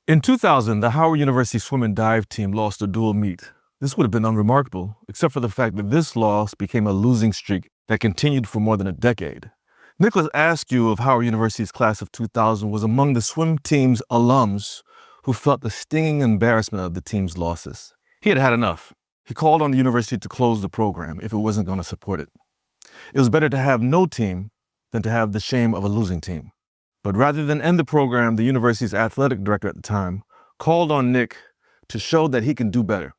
In 2000, the Howard University swim and dive team lost a dual meet. This would have been unremarkable, except for the fact that this loss became a losing streak that continued for more than a decade. Nicholas Askew of Howard University's class of 2000 was among the swim team's alums who felt the stinging embarrassment of the team's losses. He had had enough. He called on the university to close the program if it wasn't going to support it. It was better to have no team than to have the shame of a losing team. But rather than end the program, the university's athletic director at the time called on Nic to show that he can do better.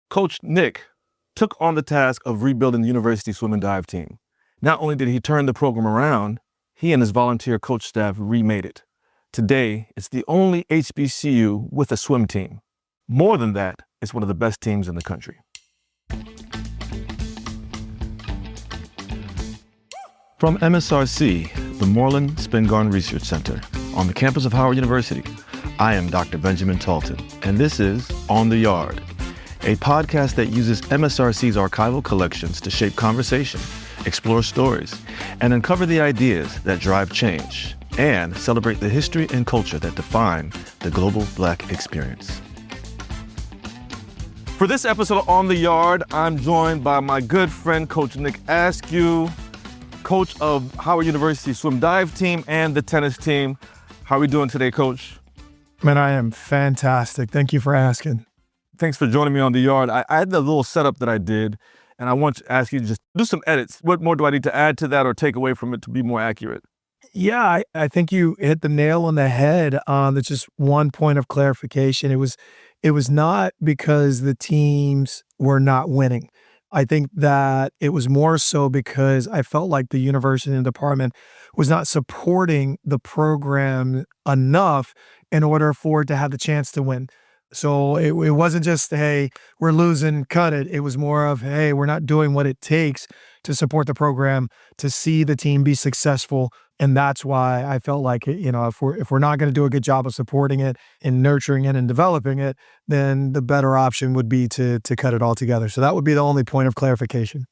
Coach Nic took on the task of rebuilding the university swim and dive team. Not only did he turn the program around, he and his volunteer coach staff remade it. Today, it's the only HBCU with a swim team. More than that, it's one of the best teams in the country. From MSRC, the Moorland-Spingarn Research Center, on the campus of Howard University, I am Dr. Benjamin Talton, and this is On the Yard, a podcast that uses MSRC's archival collections to shape conversation, explore stories, and uncover the ideas that drive change, and celebrate the history and culture that define the global Black experience. For this episode of On the Yard, I'm joined by my good friend, Coach Nic Askew, coach of Howard University swim dive team and the tennis team. How are we doing today, Coach? Man, I am fantastic. Thank you for asking. Thanks for joining me on the yard. I had the little setup that I did, and I want to ask you to just do some edits. What more do I need to add to that or take away from it to be more accurate? Yeah, I think you hit the nail on the head. There's just one point of clarification. It was not because the teams were not winning. I think that it was more so because I felt like the university and the department was not supporting the program enough in order for it to have the chance to win. So it wasn't just, hey, we're losing, cut it. It was more of, hey, we're not doing what it takes to support the program, to see the team be successful. And that's why I felt like, if we're not going to do a good job of supporting it and nurturing it and developing it, then the better option would be to cut it all together. So that would be the only point of clarification.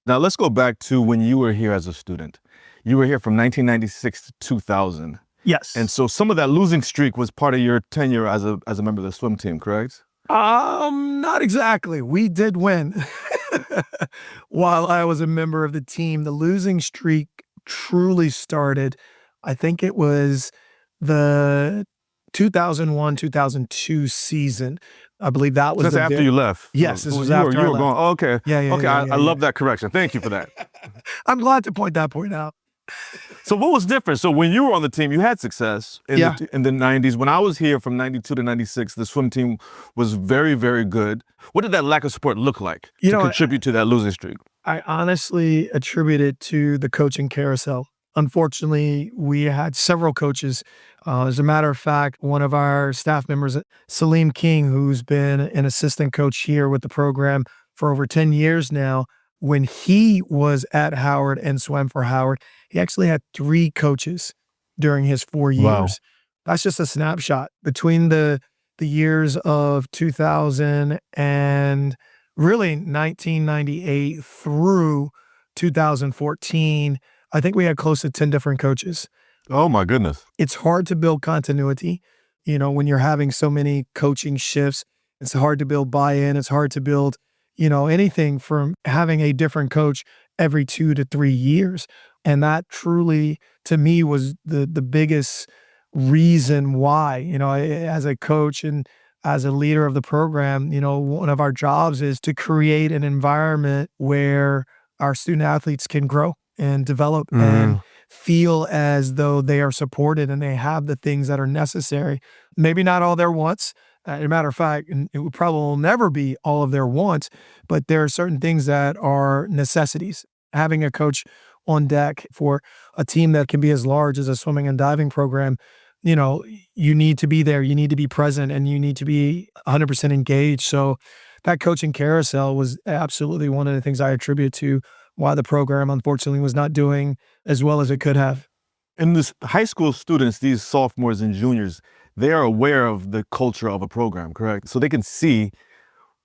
Now let's go back to when you were here as a student. You were here from 1996 to 2000. Yes. And so some of that losing streak was part of your tenure as a member of the swim team, correct? Not exactly. We did win while I was a member of the team. The losing streak truly started, I think it was the 2001-2002 season. I believe that was after you left. Yes, this was after I left. Going, oh, okay. Yeah, okay, I love that correction. Thank you for that. I'm glad to point that point out. So what was different? So when you were on the team, you had success in the 90s. When I was here from 92 to 96, the swim team was very, very good. What did that lack of support look like to contribute to that losing streak? I honestly attribute it to the coaching carousel. Unfortunately, we had several coaches. As a matter of fact, one of our staff members, Salim King, who's been an assistant coach here with the program for over 10 years now, when he was at Howard and swam for Howard, he actually had 3 coaches during his 4 years. Wow. That's just a snapshot. Between the years of 2000 and really 1998 through 2014, I think we had close to 10 different coaches. Oh my goodness. It's hard to build continuity, when you're having so many coaching shifts. It's hard to build buy-in. It's hard to build anything from having a different coach every 2 to 3 years. And that truly, to me, was the biggest reason why, as a coach and as a leader of the program, one of our jobs is to create an environment where our student athletes can grow and develop and feel as though they are supported and they have the things that are necessary. Maybe not all their wants. As a matter of fact, it would probably never be all of their wants, but there are certain things that are necessities. Having a coach on deck for a team that can be as large as a swimming and diving program, you need to be there, you need to be present, and you need to be 100% engaged. So that coaching carousel was absolutely one of the things I attribute to why the program, unfortunately, was not doing as well as it could have. And this high school students, these sophomores and juniors, they are aware of the culture of a program, correct? So they can see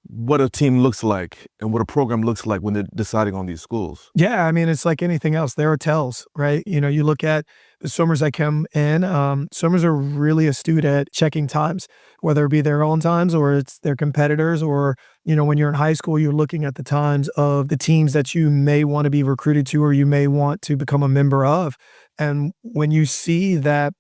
what a team looks like and what a program looks like when they're deciding on these schools. Yeah, I mean, it's like anything else. There are tells, right? You look at the swimmers that come in. Swimmers are really astute at checking times, whether it be their own times or it's their competitors, or, when you're in high school, you're looking at the times of the teams that you may want to be recruited to or you may want to become a member of. And when you see that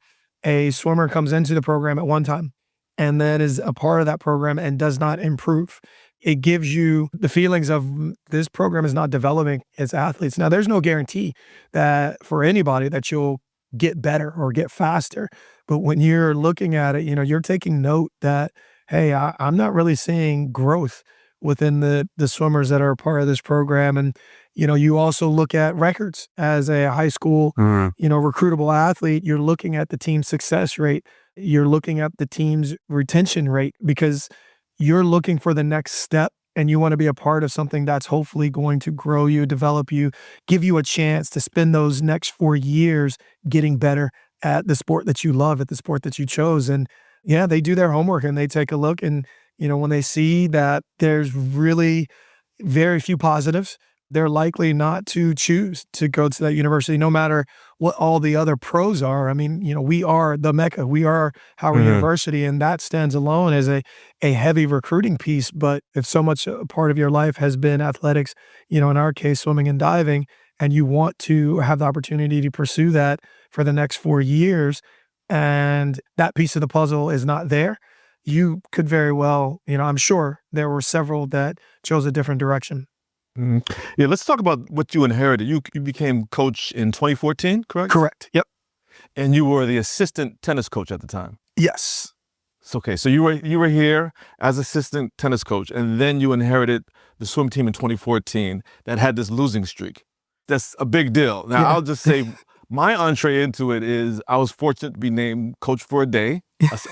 a swimmer comes into the program at one time and then is a part of that program and does not improve, it gives you the feelings of this program is not developing its athletes. Now, there's no guarantee that for anybody that you'll get better or get faster. But when you're looking at it, you're taking note that, hey, I'm not really seeing growth within the swimmers that are a part of this program. And, you also look at records as a high school, recruitable athlete. You're looking at the team's success rate. You're looking at the team's retention rate, because you're looking for the next step and you want to be a part of something that's hopefully going to grow you, develop you, give you a chance to spend those next 4 years getting better at the sport that you love, at the sport that you chose. And yeah, they do their homework and they take a look, and, when they see that there's really very few positives, they're likely not to choose to go to that university, no matter what all the other pros are. I mean, we are the Mecca, we are Howard University, and that stands alone as a heavy recruiting piece. But if so much a part of your life has been athletics, in our case, swimming and diving, and you want to have the opportunity to pursue that for the next 4 years, and that piece of the puzzle is not there, you could very well, I'm sure there were several that chose a different direction. Yeah, let's talk about what you inherited. You became coach in 2014, correct? Correct. Yep. And you were the assistant tennis coach at the time. Yes. Okay, so you were here as assistant tennis coach, and then you inherited the swim team in 2014 that had this losing streak. That's a big deal. Now, I'll just say my entree into it is I was fortunate to be named coach for a day,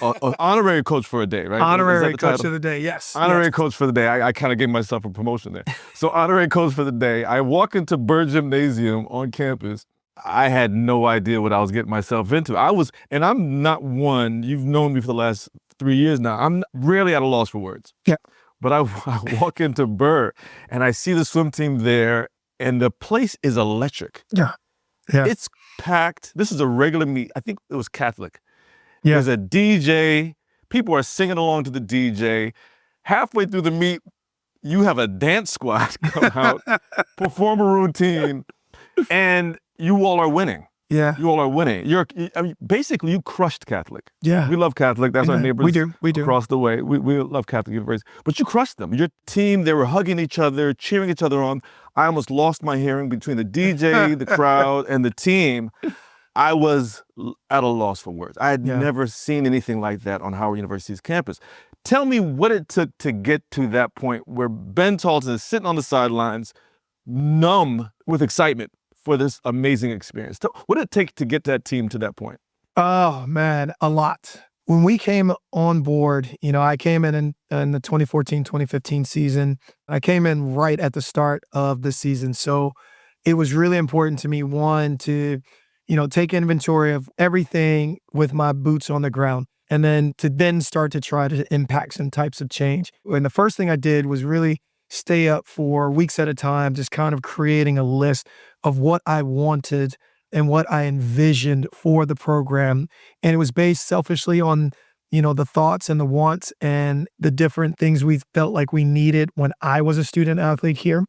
an honorary coach for a day, right? Honorary coach of the day, yes. Honorary coach for the day. I kind of gave myself a promotion there. So honorary coach for the day. I walk into Burr Gymnasium on campus. I had no idea what I was getting myself into. And I'm not one, you've known me for the last 3 years now, I'm rarely at a loss for words. Yeah. But I walk into Burr and I see the swim team there, and the place is electric. Yeah. Yeah. It's packed. This is a regular meet. I think it was Catholic. Yeah. There's a DJ. People are singing along to the DJ. Halfway through the meet, you have a dance squad come out, perform a routine, and you all are winning. Yeah. You all are winning. Basically, you crushed Catholic. Yeah. We love Catholic. That's our neighbors. We do. Across the way. We love Catholic University. But you crushed them. Your team, they were hugging each other, cheering each other on. I almost lost my hearing between the DJ, the crowd, and the team. I was at a loss for words. I had never seen anything like that on Howard University's campus. Tell me what it took to get to that point where Ben Talton is sitting on the sidelines, numb with excitement for this amazing experience. What did it take to get that team to that point? Oh, man, a lot. When we came on board, I came in the 2014-2015 season. I came in right at the start of the season. So it was really important to me, one, to, take inventory of everything with my boots on the ground, and then to start to try to impact some types of change. And the first thing I did was really stay up for weeks at a time, just kind of creating a list of what I wanted and what I envisioned for the program. And it was based selfishly on, the thoughts and the wants and the different things we felt like we needed when I was a student athlete here,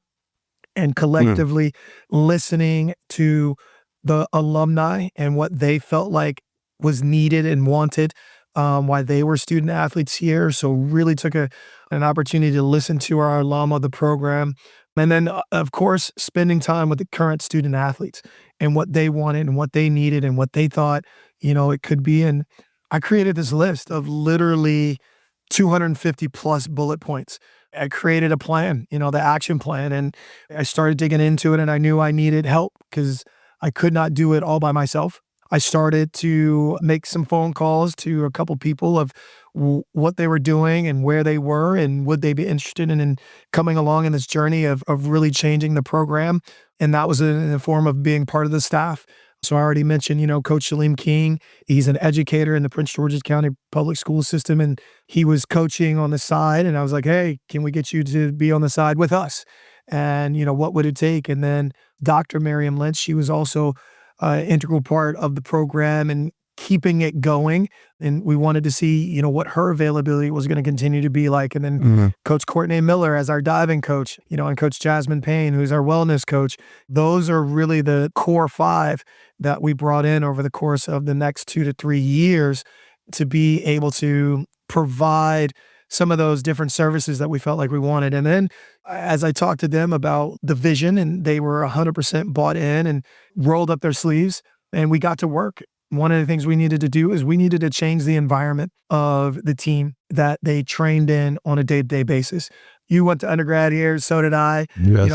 and collectively listening to the alumni and what they felt like was needed and wanted, why they were student athletes here. So really took an opportunity to listen to our alum of the program. And then, of course, spending time with the current student athletes and what they wanted and what they needed and what they thought, it could be. And I created this list of literally 250 plus bullet points. I created a plan, the action plan, and I started digging into it, and I knew I needed help because I could not do it all by myself. I started to make some phone calls to a couple people of what they were doing and where they were and would they be interested in coming along in this journey of really changing the program. And that was in the form of being part of the staff. So I already mentioned, Coach Shalim King. He's an educator in the Prince George's County public school system, and he was coaching on the side. And I was like, hey, can we get you to be on the side with us? And, what would it take? And then Dr. Miriam Lynch, she was also an integral part of the program and keeping it going. And we wanted to see, what her availability was going to continue to be like. And then Coach Courtney Miller as our diving coach, and Coach Jasmine Payne, who's our wellness coach. Those are really the core 5 that we brought in over the course of the next 2 to 3 years to be able to provide some of those different services that we felt like we wanted. And then as I talked to them about the vision, and they were 100% bought in and rolled up their sleeves, and we got to work. One of the things we needed to do is we needed to change the environment of the team that they trained in on a day-to-day basis. You went to undergrad here, so did I. Yes.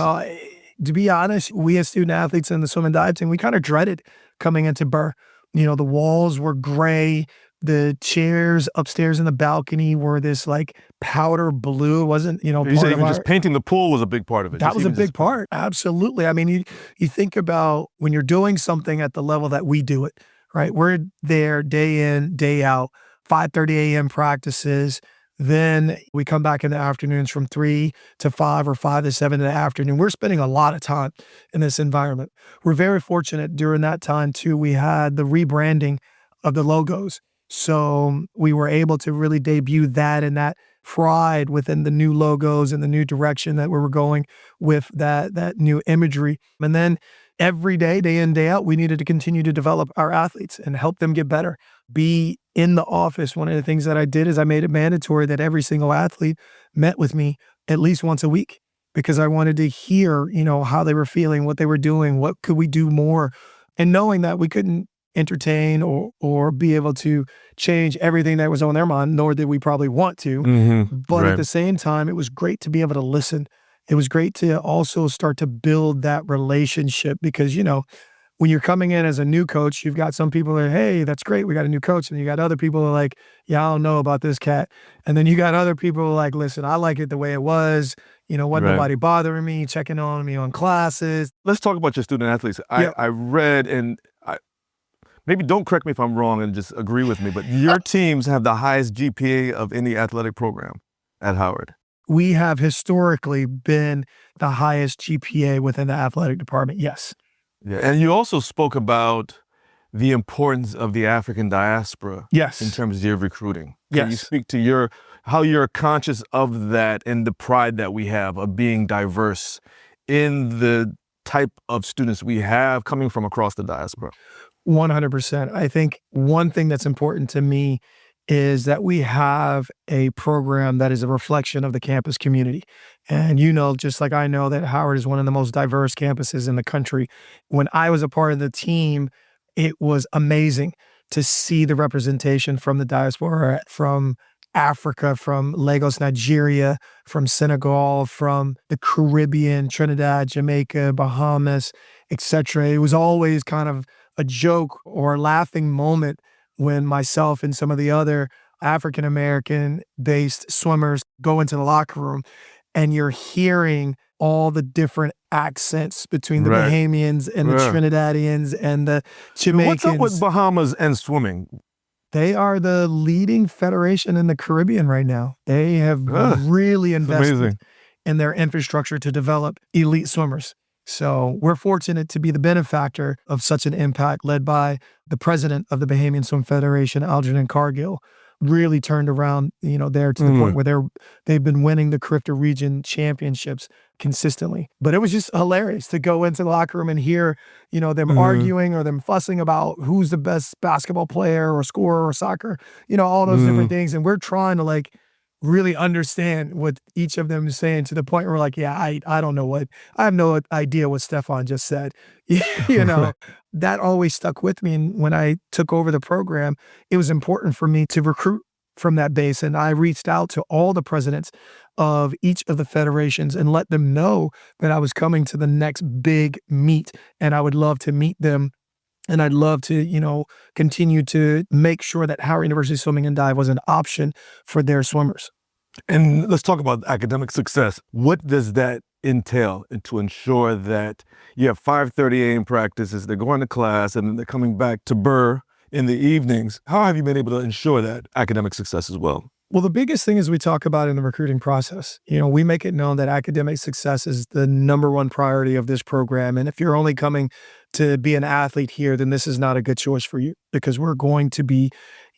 To be honest, we as student athletes in the swim and dive team, we kind of dreaded coming into Burr. The walls were gray. The chairs upstairs in the balcony were this like powder blue. It wasn't, You said even just painting the pool was a big part of it. That was a big part. Absolutely. I mean, you think about when you're doing something at the level that we do it, right? We're there day in, day out, 5:30 a.m. practices. Then we come back in the afternoons from 3 to 5 or 5 to 7 in the afternoon. We're spending a lot of time in this environment. We're very fortunate during that time too. We had the rebranding of the logos. So we were able to really debut that and that pride within the new logos and the new direction that we were going with that new imagery. And then every day, day in, day out, we needed to continue to develop our athletes and help them get better. Be in the office. One of the things that I did is I made it mandatory that every single athlete met with me at least once a week because I wanted to hear, how they were feeling, what they were doing, what could we do more, and knowing that we couldn't entertain or be able to change everything that was on their mind, nor did we probably want to. But at the same time, it was great to be able to listen. It was great to also start to build that relationship because, when you're coming in as a new coach, you've got some people that are, hey, that's great, we got a new coach. And you got other people who are like, yeah, I don't know about this cat. And then you got other people who are like, listen, I like it the way it was. Wasn't nobody bothering me, checking on me on classes. Let's talk about your student athletes. I read, and maybe don't correct me if I'm wrong and just agree with me, but your teams have the highest GPA of any athletic program at Howard. We have historically been the highest GPA within the athletic department, yes. Yeah, and you also spoke about the importance of the African diaspora in terms of your recruiting. Can you speak to how you're conscious of that and the pride that we have of being diverse in the type of students we have coming from across the diaspora? 100%. I think one thing that's important to me is that we have a program that is a reflection of the campus community. And just like I know that Howard is one of the most diverse campuses in the country. When I was a part of the team, it was amazing to see the representation from the diaspora, from Africa, from Lagos, Nigeria, from Senegal, from the Caribbean, Trinidad, Jamaica, Bahamas, etc. It was always kind of a joke or a laughing moment when myself and some of the other African-American based swimmers go into the locker room and you're hearing all the different accents between the Bahamians and the Trinidadians and the Jamaicans. What's up with Bahamas and swimming? They are the leading federation in the Caribbean right now. They have really invested in their infrastructure to develop elite swimmers. So we're fortunate to be the benefactor of such an impact led by the president of the Bahamian Swim Federation, Algernon Cargill, really turned around, there to the point where they've been winning the Carifta region championships consistently. But it was just hilarious to go into the locker room and hear, them arguing or them fussing about who's the best basketball player or scorer or soccer, all those different things. And we're trying to really understand what each of them is saying to the point where we're like, yeah, I don't know I have no idea what Stefan just said. That always stuck with me. And when I took over the program, it was important for me to recruit from that base. And I reached out to all the presidents of each of the federations and let them know that I was coming to the next big meet and I would love to meet them. And I'd love to, continue to make sure that Howard University Swimming and Dive was an option for their swimmers. And let's talk about academic success. What does that entail and to ensure that you have 5:30 a.m. practices, they're going to class, and then they're coming back to Burr in the evenings? How have you been able to ensure that academic success as well? Well, the biggest thing is we talk about in the recruiting process. We make it known that academic success is the number one priority of this program. And if you're only coming to be an athlete here, then this is not a good choice for you, because we're going to be,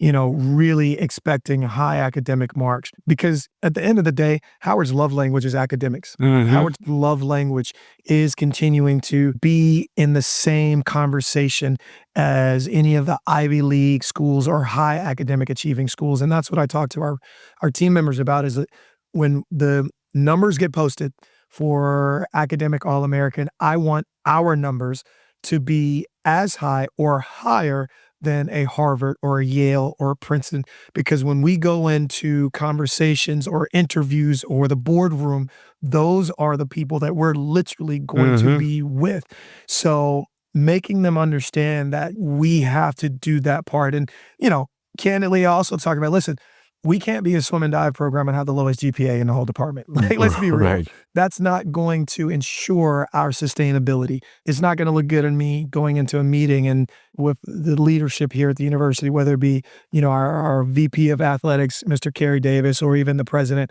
really expecting high academic marks. Because at the end of the day, Howard's love language is academics. Howard's love language is continuing to be in the same conversation as any of the Ivy League schools or high academic achieving schools. And that's what I talk to our team members about, is that when the numbers get posted for academic All-American, I want our numbers to be as high or higher than a Harvard or a Yale or a Princeton. Because when we go into conversations or interviews or the boardroom, those are the people that we're literally going to be with. So making them understand that we have to do that part. And, candidly, I also talk about, listen, we can't be a swim and dive program and have the lowest GPA in the whole department. Let's be real. Right. That's not going to ensure our sustainability. It's not going to look good on me going into a meeting and with the leadership here at the university, whether it be, our VP of athletics, Mr. Kerry Davis, or even the president,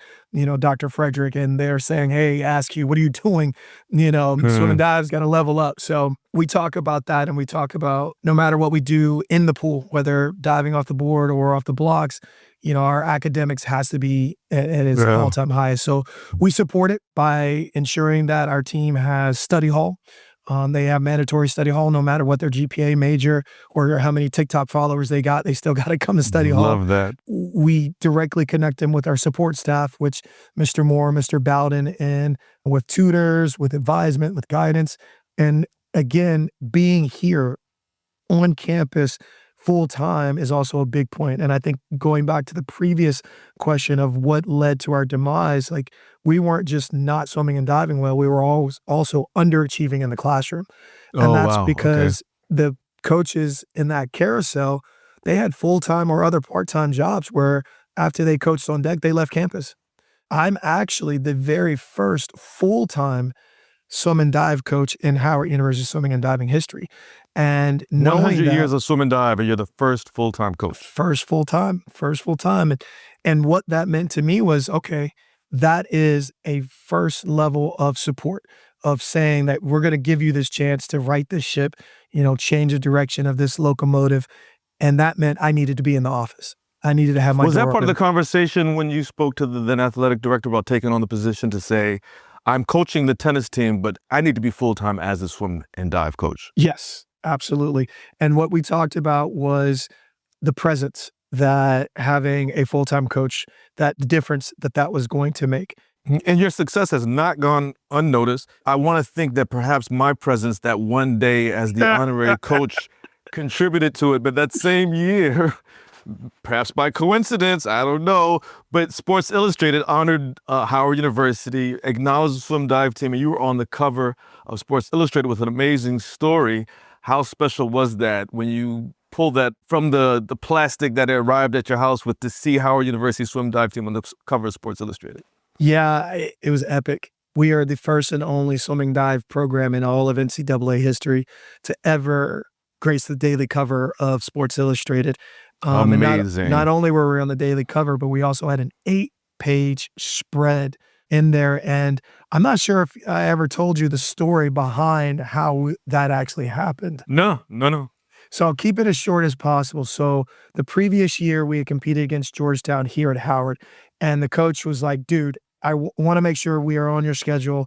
Dr. Frederick, and they're saying, hey, Askew, what are you doing? Swim and dive's got to level up. So we talk about that, and we talk about no matter what we do in the pool, whether diving off the board or off the blocks, our academics has to be at its all-time highest. So we support it by ensuring that our team has study hall. They have mandatory study hall, no matter what their GPA, major, or how many TikTok followers they got. They still got to come to study hall. Love that. We directly connect them with our support staff, which Mr. Moore, Mr. Bowden, and with tutors, with advisement, with guidance. And again, being here on campus full-time is also a big point. And I think going back to the previous question of what led to our demise, like, we weren't just not swimming and diving well, we were always also underachieving in the classroom. And that's because the coaches in that carousel, they had full-time or other part-time jobs where after they coached on deck, they left campus. I'm actually the very first full-time swim and dive coach in Howard University swimming and diving history. And knowing 100 that, years of swim and dive, and you're the first full-time coach. First full-time. And what that meant to me was, okay, that is a first level of support, of saying that we're going to give you this chance to right this ship, change the direction of this locomotive. And that meant I needed to be in the office. I needed to have my Was that door part of the open. conversation when you spoke to the then athletic director about taking on the position to say, I'm coaching the tennis team, but I need to be full-time as a swim and dive coach? Yes, absolutely. And what we talked about was the presence that having a full-time coach, that difference that was going to make. And your success has not gone unnoticed. I want to think that perhaps my presence that one day as the honorary coach contributed to it, but that same year, perhaps by coincidence, I don't know, but Sports Illustrated honored Howard University, acknowledged the swim dive team, and you were on the cover of Sports Illustrated with an amazing story. How special was that when you pulled that from the plastic that arrived at your house with to see Howard University swim dive team on the cover of Sports Illustrated? Yeah, it was epic. We are the first and only swimming dive program in all of NCAA history to ever grace the daily cover of Sports Illustrated. Amazing. And not only were we on the daily cover, but we also had an 8-page spread in there. And I'm not sure if I ever told you the story behind how that actually happened. No. So I'll keep it as short as possible. So the previous year we had competed against Georgetown here at Howard, and the coach was like, dude, I want to make sure we are on your schedule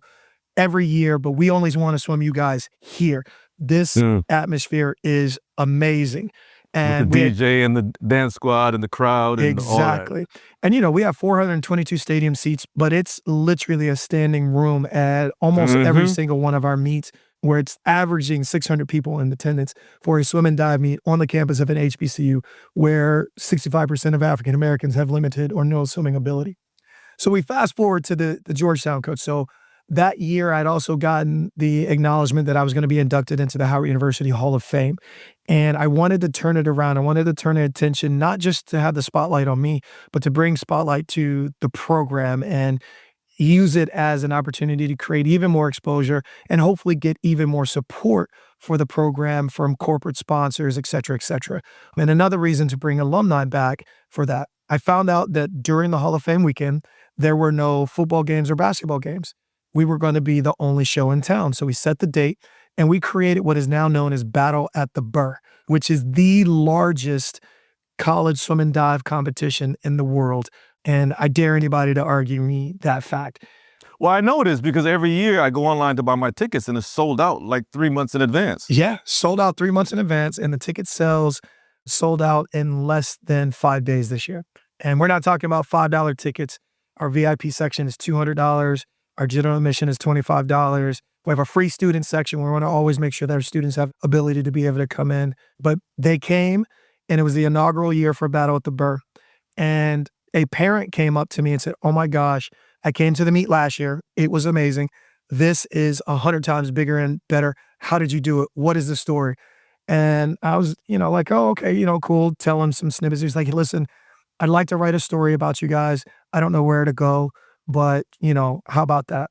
every year, but we only want to swim you guys here. This atmosphere is amazing. And with the DJ and the dance squad and the crowd and exactly. all that. And we have 422 stadium seats, but it's literally a standing room at almost every single one of our meets, where it's averaging 600 people in attendance for a swim and dive meet on the campus of an HBCU, where 65% of African Americans have limited or no swimming ability. So we fast forward to the Georgetown coach. So that year, I'd also gotten the acknowledgement that I was going to be inducted into the Howard University Hall of Fame. And I wanted to turn it around. I wanted to turn attention, not just to have the spotlight on me, but to bring spotlight to the program. And use it as an opportunity to create even more exposure and hopefully get even more support for the program from corporate sponsors, et cetera, et cetera. And another reason to bring alumni back for that, I found out that during the Hall of Fame weekend, there were no football games or basketball games. We were going to be the only show in town. So we set the date and we created what is now known as Battle at the Burr, which is the largest college swim and dive competition in the world. And I dare anybody to argue me that fact. Well, I know this because every year I go online to buy my tickets and it's sold out like 3 months in advance. Yeah, sold out 3 months in advance, and the ticket sales sold out in less than 5 days this year. And we're not talking about $5 tickets. Our VIP section is $200. Our general admission is $25. We have a free student section. We want to always make sure that our students have ability to be able to come in. But they came, and it was the inaugural year for Battle at the Burr. And a parent came up to me and said, "Oh my gosh, I came to the meet last year. It was amazing. This is 100 times bigger and better. How did you do it? What is the story?" And I was, like, "Oh, okay, cool." Tell him some snippets. He's like, "Hey, listen, I'd like to write a story about you guys. I don't know where to go, but, how about that?"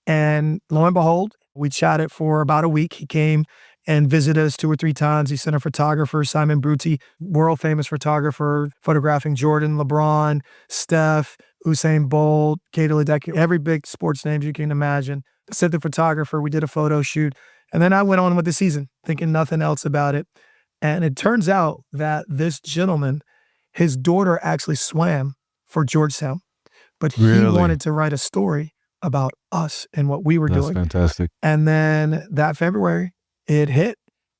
And lo and behold, we chatted for about a week. He came and visited us 2 or 3 times. He sent a photographer, Simon Brutti, world famous photographer, photographing Jordan, LeBron, Steph, Usain Bolt, Kato Ledecky, every big sports name you can imagine. Sent the photographer, we did a photo shoot. And then I went on with the season, thinking nothing else about it. And it turns out that this gentleman, his daughter actually swam for Georgetown, but he Really? wanted to write a story about us and what we were That's doing. fantastic. And then that February, it hit.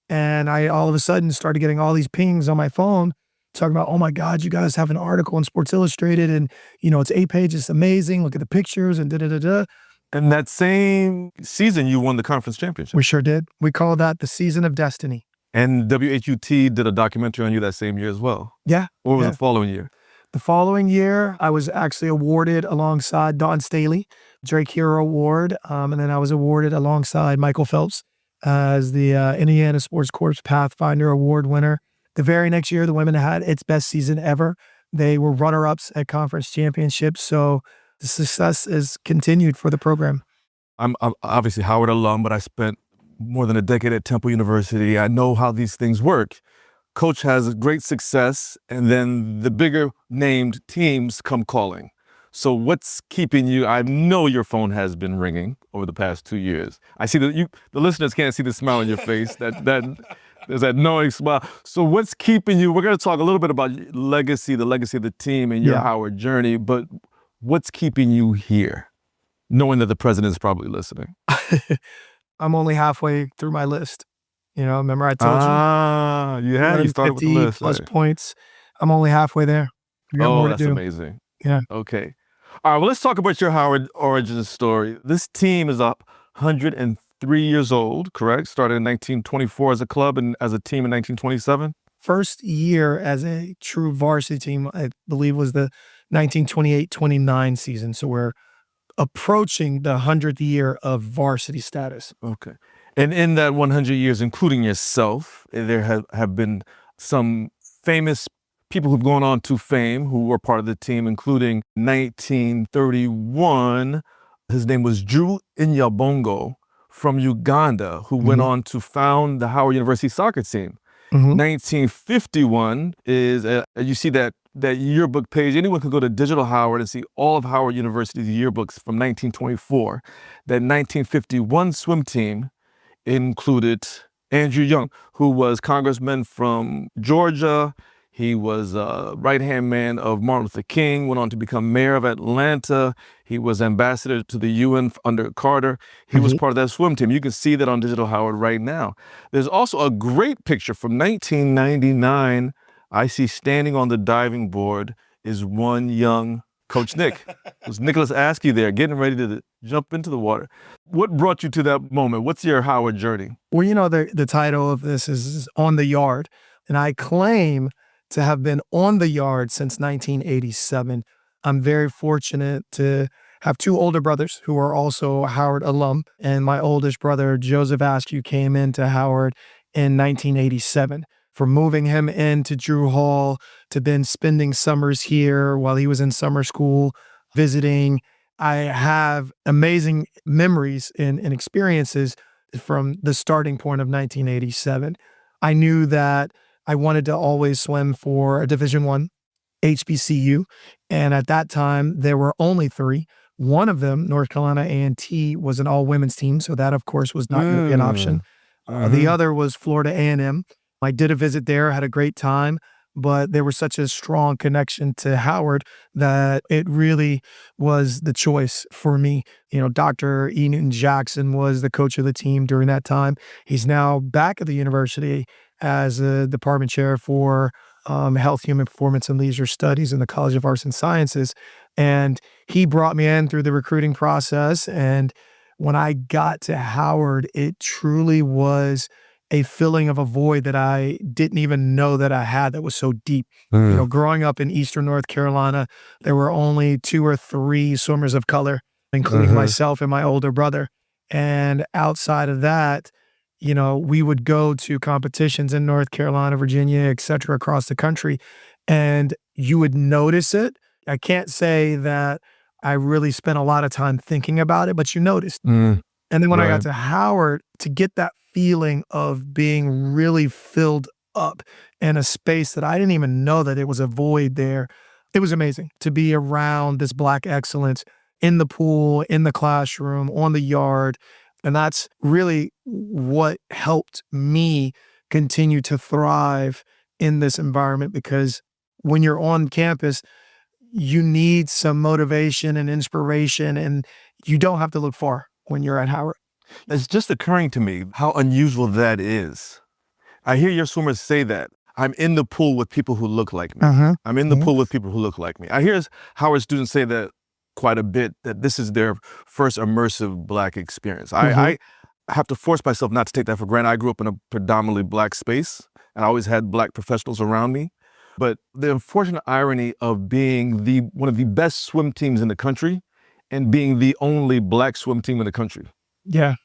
And I all of a sudden started getting all these pings on my phone talking about, "Oh my God, you guys have an article in Sports Illustrated and, it's 8 pages, it's amazing. Look at the pictures and da-da-da-da." And that same season, you won the conference championship. We sure did. We call that the season of destiny. And WHUT did a documentary on you that same year as well. Yeah. Or was yeah. it the following year? The following year, I was actually awarded alongside Dawn Staley, Drake Hero Award. And then I was awarded alongside Michael Phelps as the Indiana Sports Corps Pathfinder Award winner. The very next year, the women had its best season ever. They were runner-ups at conference championships. So the success is continued for the program. I'm obviously Howard alum, but I spent more than a decade at Temple University. I know how these things work. Coach has great success, and then the bigger named teams come calling. So what's keeping you? I know your phone has been ringing over the past 2 years. I see that the listeners can't see the smile on your face. That there's that knowing smile. So what's keeping you? We're going to talk a little bit about legacy, the legacy of the team and your Howard journey, but what's keeping you here, knowing that the president is probably listening? I'm only halfway through my list. Remember I told you? You started with the list. Plus points. I'm only halfway there. We got more to that's do. amazing. Yeah. Okay. All right, well, let's talk about your Howard origin story. This team is 103 years old, correct? Started in 1924 as a club and as a team in 1927? First year as a true varsity team, I believe, was the 1928-29 season. So we're approaching the 100th year of varsity status. Okay. And in that 100 years, including yourself, there have been some famous people who've gone on to fame who were part of the team, including 1931. His name was Drew Inyabongo from Uganda, who went on to found the Howard University soccer team. 1951 is, you see that yearbook page. Anyone can go to Digital Howard and see all of Howard University's yearbooks from 1924. That 1951 swim team included Andrew Young, who was congressman from Georgia. He was a right-hand man of Martin Luther King, went on to become mayor of Atlanta. He was ambassador to the UN under Carter. He was part of that swim team. You can see that on Digital Howard right now. There's also a great picture from 1999. I see standing on the diving board is one young Coach Nic. It was Nicholas Askew there, getting ready to jump into the water. What brought you to that moment? What's your Howard journey? Well, the title of this is On the Yard, and I claim to have been on the yard since 1987. I'm very fortunate to have 2 older brothers who are also Howard alum, and my oldest brother, Joseph Askew, came into Howard in 1987. From moving him into Drew Hall to then spending summers here while he was in summer school, visiting, I have amazing memories and experiences from the starting point of 1987. I knew that I wanted to always swim for a Division I HBCU, and at that time there were only three. One of them, North Carolina A&T, was an all-women's team, so that of course was not going to be an option. The other was Florida A&M. I did a visit there, had a great time, but there was such a strong connection to Howard that it really was the choice for me. Dr. E. Newton Jackson was the coach of the team during that time. He's now back at the university as a department chair for Health, Human Performance, and Leisure Studies in the College of Arts and Sciences. And he brought me in through the recruiting process. And when I got to Howard, it truly was a filling of a void that I didn't even know that I had that was so deep. Growing up in Eastern North Carolina, there were only 2 or 3 swimmers of color, including myself and my older brother. And outside of that, we would go to competitions in North Carolina, Virginia, et cetera, across the country, and you would notice it. I can't say that I really spent a lot of time thinking about it, but you noticed. And then when I got to Howard, to get that feeling of being really filled up in a space that I didn't even know that it was a void there, it was amazing to be around this Black excellence in the pool, in the classroom, on the yard. And that's really what helped me continue to thrive in this environment, because when you're on campus, you need some motivation and inspiration, and you don't have to look far when you're at Howard. It's just occurring to me how unusual that is. I hear your swimmers say that. I'm in the pool with people who look like me. I'm in the pool with people who look like me. I hear Howard students say that quite a bit, that this is their first immersive Black experience. I have to force myself not to take that for granted. I grew up in a predominantly Black space, and I always had Black professionals around me. But the unfortunate irony of being one of the best swim teams in the country and being the only Black swim team in the country. Yeah.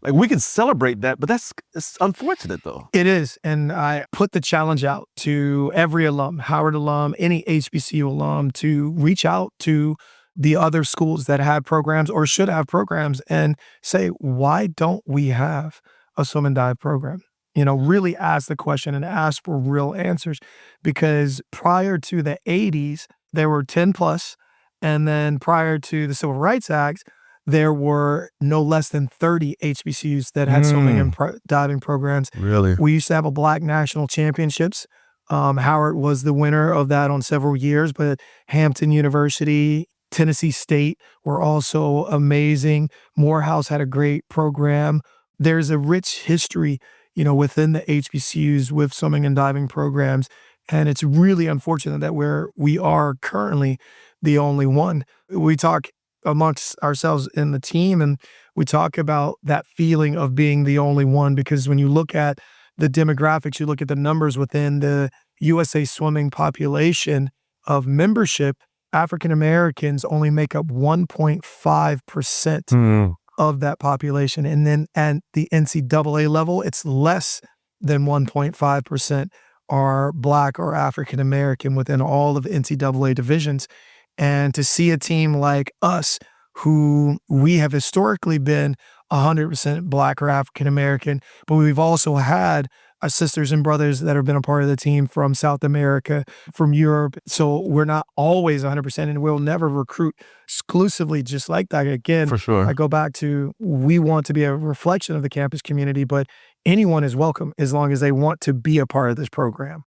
Like, we can celebrate that, but it's unfortunate though. It is. And I put the challenge out to every alum, Howard alum, any HBCU alum, to reach out to the other schools that have programs or should have programs and say, why don't we have a swim and dive program? Really ask the question and ask for real answers, because prior to the 80s, there were 10 plus. And then prior to the Civil Rights Act, there were no less than 30 HBCUs that had swimming and diving programs. Really? We used to have a Black national championships. Howard was the winner of that on several years, but Hampton University, Tennessee State were also amazing. Morehouse had a great program. There's a rich history, within the HBCUs with swimming and diving programs. And it's really unfortunate that we are currently the only one. We talk amongst ourselves in the team, and we talk about that feeling of being the only one, because when you look at the demographics, you look at the numbers within the USA swimming population of membership, African Americans only make up 1.5% of that population. And then at the NCAA level, it's less than 1.5% are Black or African American within all of the NCAA divisions. And to see a team like us, who we have historically been 100% Black or African American, but we've also had our sisters and brothers that have been a part of the team from South America, from Europe. So we're not always 100%, and we'll never recruit exclusively just like that. Again, For sure. I go back to, we want to be a reflection of the campus community, but anyone is welcome as long as they want to be a part of this program.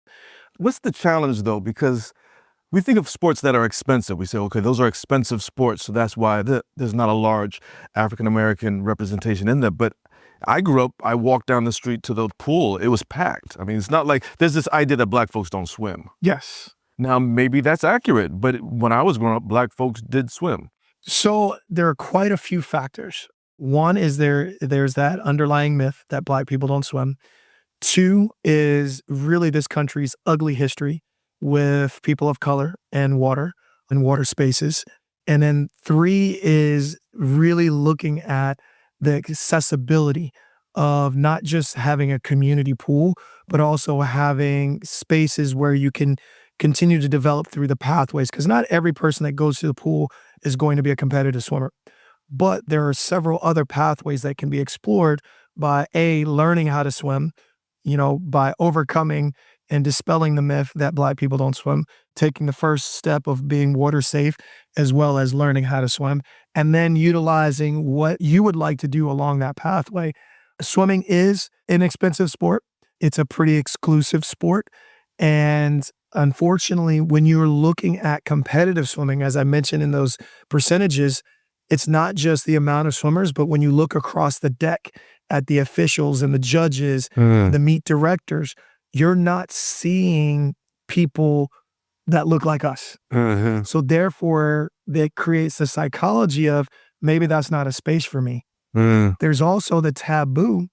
What's the challenge though? Because we think of sports that are expensive. We say, okay, those are expensive sports, so that's why there's not a large African-American representation in there. But I grew up, I walked down the street to the pool. It was packed. I mean, it's not like there's this idea that Black folks don't swim. Yes. Now, maybe that's accurate, but when I was growing up, Black folks did swim. So there are quite a few factors. One is there's that underlying myth that Black people don't swim. 2 is really this country's ugly history with people of color and water spaces. And then 3 is really looking at the accessibility of not just having a community pool, but also having spaces where you can continue to develop through the pathways, because not every person that goes to the pool is going to be a competitive swimmer. But there are several other pathways that can be explored by learning how to swim, by overcoming and dispelling the myth that Black people don't swim, taking the first step of being water safe, as well as learning how to swim, and then utilizing what you would like to do along that pathway. Swimming is an expensive sport. It's a pretty exclusive sport. And unfortunately, when you're looking at competitive swimming, as I mentioned in those percentages, it's not just the amount of swimmers, but when you look across the deck at the officials and the judges, the meet directors, you're not seeing people that look like us. So therefore, that creates the psychology of maybe that's not a space for me. There's also the taboo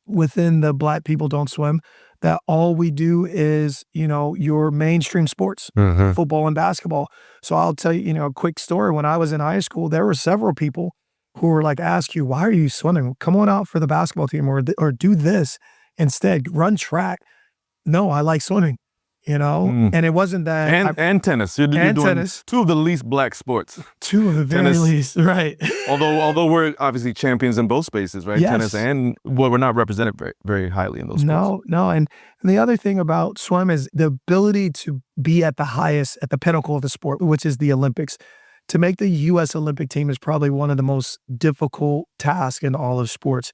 within the Black people don't swim that all we do is, your mainstream sports, football and basketball. So I'll tell you, a quick story. When I was in high school, there were several people who were like, ask you, why are you swimming? Come on out for the basketball team or do this instead, run track. No, I like swimming, and it wasn't that. And tennis. You're doing tennis. Two of the least Black sports. Two of the very least, right. although we're obviously champions in both spaces, right? Yes. Tennis and, we're not represented very, very highly in those sports. No. And the other thing about swim is the ability to be at the pinnacle of the sport, which is the Olympics. To make the U.S. Olympic team is probably one of the most difficult tasks in all of sports,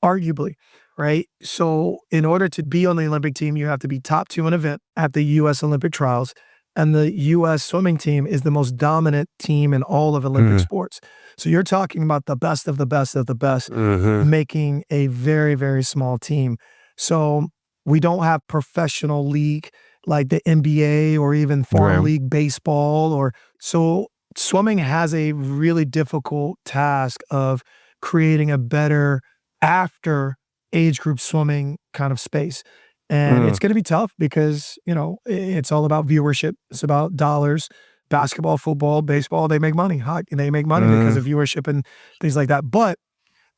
arguably. Right. So in order to be on the Olympic team, you have to be top 2 in event at the U.S. Olympic trials. And the U.S. swimming team is the most dominant team in all of Olympic sports. So you're talking about the best of the best of the best, making a very, very small team. So we don't have professional league like the NBA or even farm league baseball. So swimming has a really difficult task of creating a better after age group swimming kind of space. And it's going to be tough because, it's all about viewership. It's about dollars. Basketball, football, baseball, they make money. Hockey, they make money because of viewership and things like that. But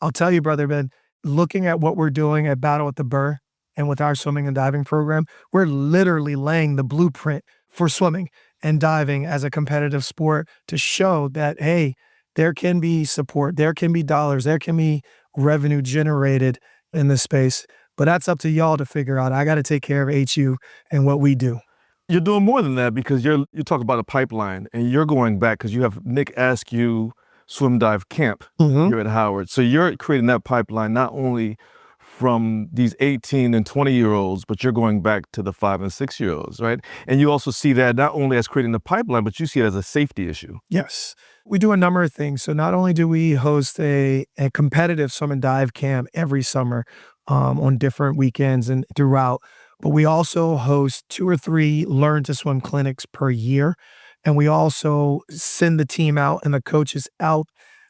I'll tell you, brother Ben, looking at what we're doing at Battle at the Burr and with our swimming and diving program, we're literally laying the blueprint for swimming and diving as a competitive sport to show that, hey, there can be support, there can be dollars, there can be revenue generated in this space, but that's up to y'all to figure out. I got to take care of HU and what we do. You're doing more than that because you talk about a pipeline and you're going back because you have Nick Askew swim dive camp here at Howard. So you're creating that pipeline not only from these 18 and 20-year-olds, but you're going back to the 5 and 6-year-olds, right? And you also see that not only as creating the pipeline, but you see it as a safety issue. Yes. We do a number of things. So not only do we host a competitive swim and dive camp every summer on different weekends and throughout, but we also host 2 or 3 learn to swim clinics per year. And we also send the team out and the coaches out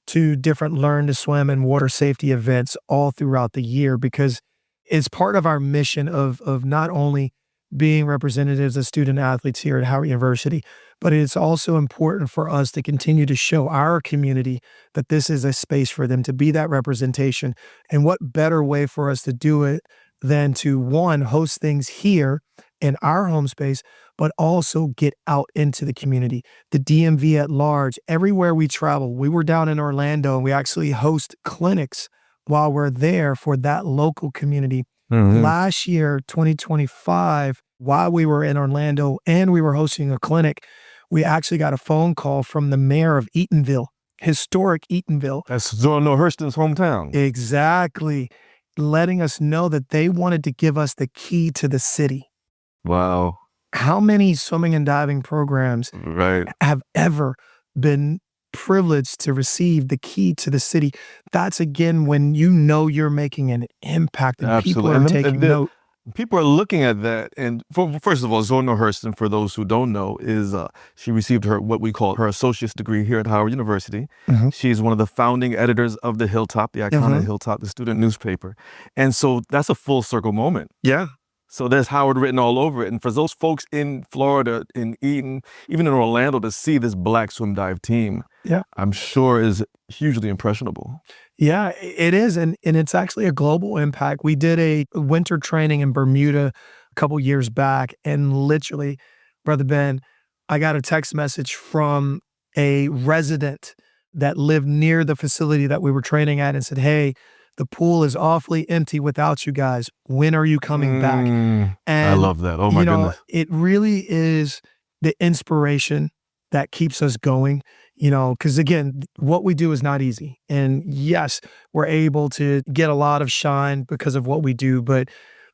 to different learn to swim and water safety events all throughout the year, because it's part of our mission of not only being representatives as student athletes here at Howard University, but it's also important for us to continue to show our community that this is a space for them to be that representation. And what better way for us to do it than to, one, host things here in our home space, but also get out into the community, the DMV at large, everywhere we travel. We were down in Orlando and we actually host clinics while we're there for that local community. Last year, 2025, while we were in Orlando and we were hosting a clinic, we actually got a phone call from the mayor of Eatonville, historic Eatonville. That's Zora Hurston's hometown. Exactly. Letting us know that they wanted to give us the key to the city. Wow. How many swimming and diving programs have ever been privileged to receive the key to the city? That's, again, when you're making an impact and people are taking note. People are looking at that. And first of all, Zora Hurston, for those who don't know, is she received what we call her associate's degree here at Howard University. She's one of the founding editors of the Hilltop, the iconic Hilltop, the student newspaper. And so that's a full circle moment. Yeah. So there's Howard written all over it. And for those folks in Florida, in Eaton, even in Orlando, to see this Black swim dive team, I'm sure is hugely impressionable. Yeah, it is. And it's actually a global impact. We did a winter training in Bermuda a couple years back, and literally Brother Ben, I got a text message from a resident that lived near the facility that we were training at and said, hey, the pool is awfully empty without you guys. When are you coming back? I And, love that. Oh my goodness. it really is the inspiration that keeps us going, because again, what we do is not easy. And yes, we're able to get a lot of shine because of what we do. But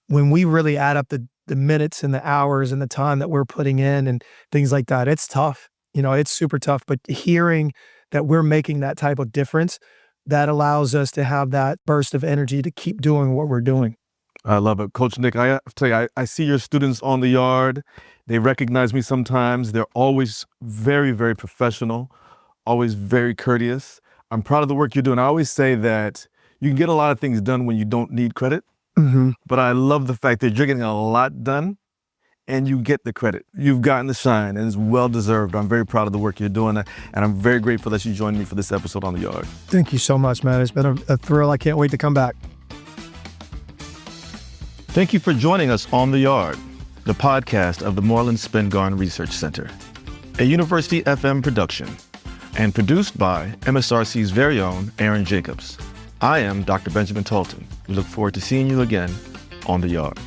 when we really add up the minutes and the hours and the time that we're putting in and things like that, it's tough. It's super tough. But hearing that we're making that type of difference, that allows us to have that burst of energy to keep doing what we're doing. I love it. Coach Nic, I have to tell you, I see your students on the yard. They recognize me sometimes. They're always very, very professional, always very courteous. I'm proud of the work you're doing. I always say that you can get a lot of things done when you don't need credit, but I love the fact that you're getting a lot done and you get the credit. You've gotten the shine and it's well-deserved. I'm very proud of the work you're doing, and I'm very grateful that you joined me for this episode on the yard. Thank you so much, man. It's been a thrill. I can't wait to come back. Thank you for joining us on The Yard, the podcast of the Moorland-Spingarn Research Center, a University FM production, and produced by MSRC's very own Aaron Jacobs. I am Dr. Benjamin Talton. We look forward to seeing you again on The Yard.